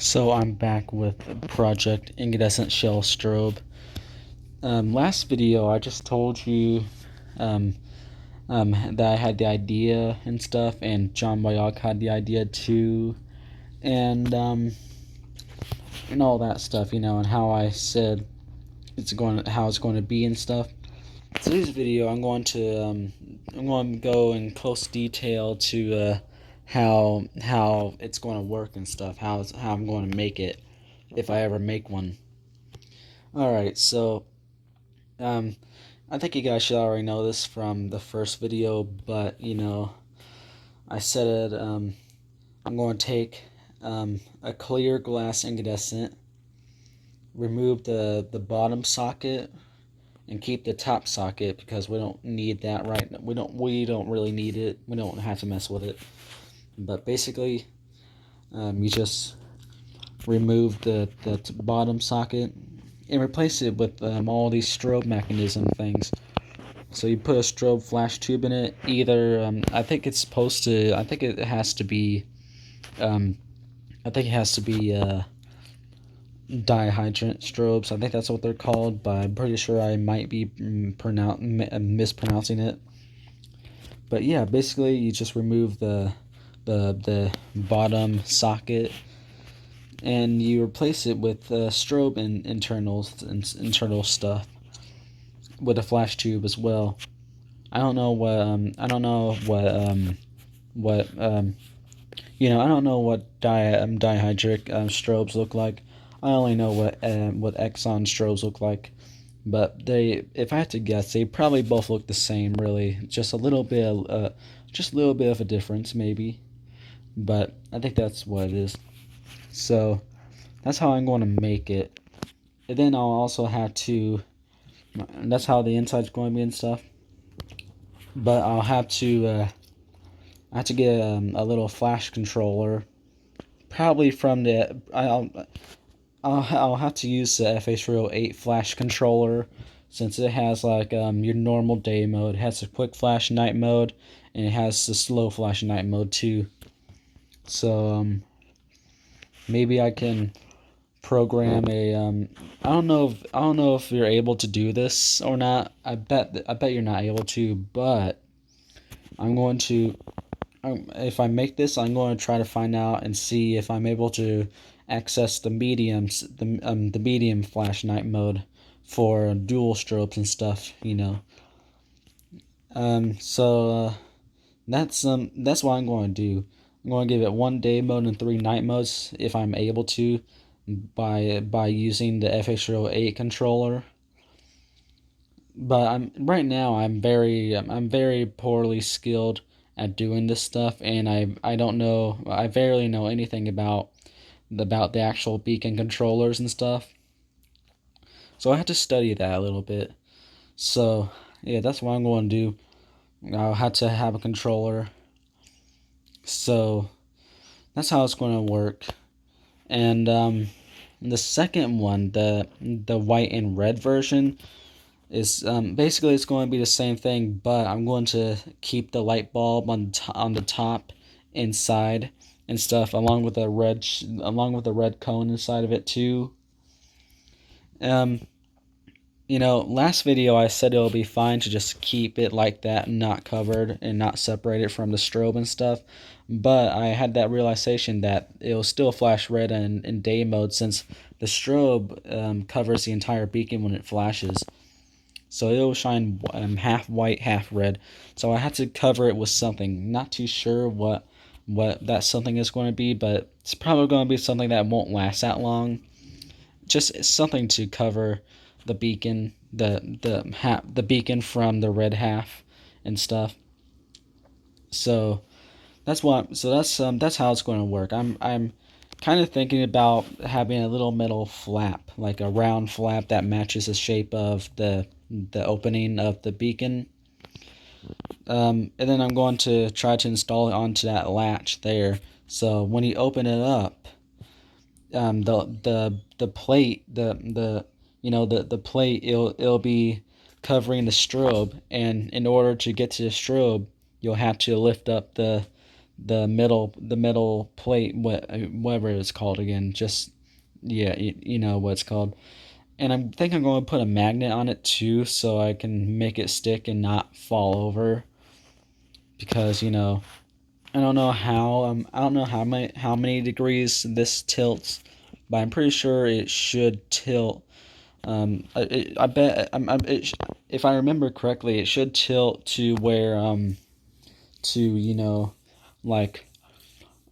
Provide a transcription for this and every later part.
So I'm back with Project Incandescent Shell Strobe. Last video I just told you um, that I had the idea and stuff, and John Boyok had the idea too, and all that stuff, and how I said how it's going to be and stuff. Today's video I'm going to go in close detail to how it's going to work and stuff, how I'm going to make it if I ever make one. Alright, so um, I think you guys should already know this from the first video, but I said it. I'm going to take a clear glass incandescent, remove the bottom socket, and keep the top socket because we don't need that right now. We don't really need it. We don't have to mess with it. But basically, you just remove the bottom socket and replace it with all these strobe mechanism things. So you put a strobe flash tube in it. Either I think it's supposed to. I think it has to be. I think it has to be dihydrant strobes. I think that's what they're called, but I'm pretty sure I might be mispronouncing it. But yeah, basically you just remove the bottom socket and you replace it with strobe and internal stuff with a flash tube as well. I don't know what I don't know what dihydric strobes look like. I only know what Exxon strobes look like, but if I had to guess, they probably both look the same. Really, just a little bit of a difference maybe, but I think that's what it is. So that's how I'm going to make it, and then I'll also have to. That's how the inside's going to be and stuff. But I'll have to. I have to get a little flash controller, probably from the. I'll have to use the FH308 flash controller, since it has like your normal day mode. It has a quick flash night mode, and it has the slow flash night mode too. So maybe I can program a I don't know if you're able to do this or not. I bet you're not able to, but I'm going to. If I make this, I'm going to try to find out and see if I'm able to access the the medium flash night mode for dual strobes and stuff. So that's what I'm going to do. I'm going to give it 1 day mode and 3 night modes if I'm able to, by using the FH08 controller. But right now I'm very poorly skilled at doing this stuff, and I don't know, I barely know anything about the actual beacon controllers and stuff. So I have to study that a little bit. So yeah, that's what I'm going to do. I'll have to have a controller. So that's how it's going to work. And the second one, the white and red version, is basically it's going to be the same thing, but I'm going to keep the light bulb on the top inside and stuff, along with the red cone inside of it too. Last video I said it'll be fine to just keep it like that, not covered and not separate it from the strobe and stuff. But I had that realization that it'll still flash red in day mode, since the strobe covers the entire beacon when it flashes. So it'll shine half white, half red. So I had to cover it with something. Not too sure what that something is going to be, but it's probably going to be something that won't last that long. Just something to cover the beacon, the beacon from the red half and stuff. So that's how it's going to work. I'm kind of thinking about having a little metal flap, like a round flap that matches the shape of the opening of the beacon. And then I'm going to try to install it onto that latch there. So when you open it up, the plate, the plate, it'll be covering the strobe, and in order to get to the strobe, you'll have to lift up the the middle plate, whatever it's called again. Just yeah, you know what it's called. And I think I'm going to put a magnet on it too, so I can make it stick and not fall over. Because I don't know how many degrees this tilts, but I'm pretty sure it should tilt. I bet if I remember correctly, it should tilt to where to like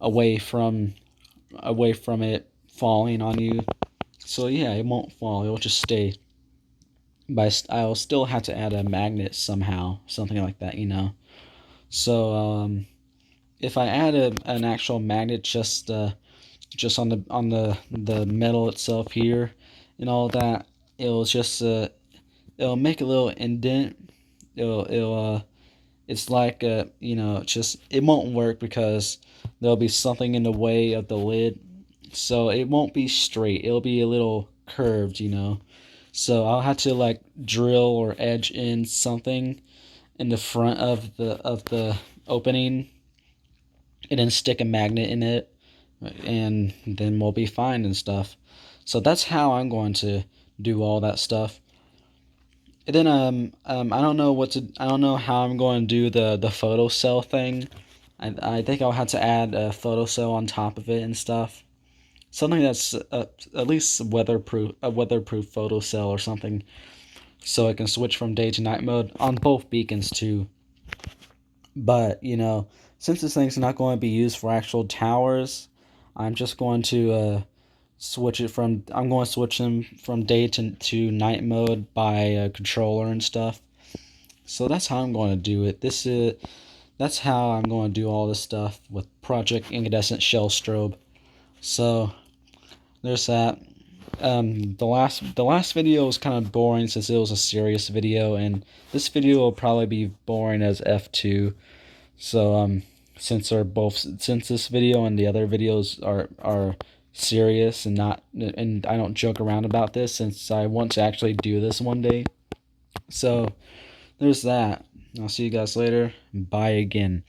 away from it falling on you. So yeah, it won't fall. It'll just stay. But I'll still have to add a magnet somehow, something like that. So if I add an actual magnet just on the metal itself here and all that, it'll just it'll make a little indent. It'll it's like just it won't work because there'll be something in the way of the lid, so it won't be straight. It'll be a little curved. So I'll have to like drill or edge in something in the front of the opening and then stick a magnet in it, and then we'll be fine and stuff. So that's how I'm going to do all that stuff. And then I don't know how I'm going to do the photocell thing. I think I'll have to add a photocell on top of it and stuff. Something that's at least weatherproof, a weatherproof photocell or something, so I can switch from day to night mode on both beacons too. But since this thing's not going to be used for actual towers, I'm just going to I'm going to switch them from day to night mode by a controller and stuff. So that's how I'm going to do it. That's how I'm going to do all this stuff with Project Incandescent Shell Strobe. So there's that. The last video was kind of boring since it was a serious video, and this video will probably be boring as F2. So since this video and the other videos are serious and not, and I don't joke around about this, since I want to actually do this one day. So there's that. I'll see you guys later. Bye again.